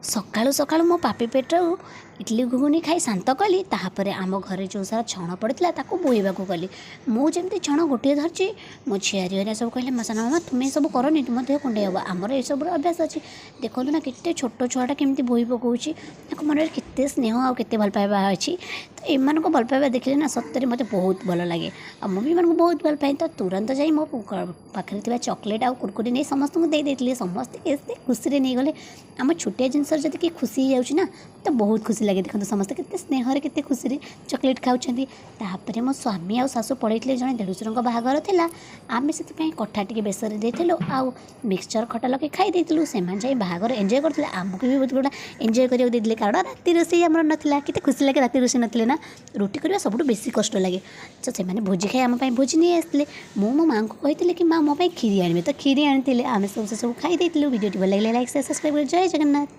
सकाळु सकाळु मो पापी पेट इडली घुगुनी खाई शांत कली तापर आम घरे जो सारा छण पड़ा ताको बोईबा गली मुझे छण गोटे धरची मो झियारी हरिया सब कहले मो साना मामा तुम्हें सब करनी तुम देह कुंडे हम आमर ये सब अभ्यास अच्छी देखो ना केते छोट छुआटा केमती बोई पकाउची मन के स्नेह आ के भल पाइबा अच्छी तो एमान को भल पाइबा देखिले ना सत्तरे मते बहुत भल लगे आ मुझे बहुत भल पाए तो तुरंत जाई मो पाखे चॉकलेट आ कुरकुरी नहीं समस्त को दे देती समस्ते खुशी नहीं गले आम छोटिया जिनस जब कि खुशी हो जाऊँ ना तो बहुत खुशी लगे देखो समस्ते के स्नेह के खुशी चॉकलेट खाऊँ मो स्वामी आ सासू पड़े जड़े देढ़शुर बाहागर था आम से कठा टे बेसर देलु आउ मिक्सचर खटा लगे खाई से बाहागर एंजय करते आमको भी बहुत गुड़ा एंजय करते कारण राति रोषे आम नाला कि खुशी लगे राति रोषे ना ना रुटी करवा सब बेसी कष्ट लगे तो से भोजी खाई आम भोजी नहीं आसते मो माँ को कही कि माँ मो खीरी आने तो खीरी आनी आम सब खाई भिडियो भल लगे लाइक सब्सक्राइब जय जगन्नाथ।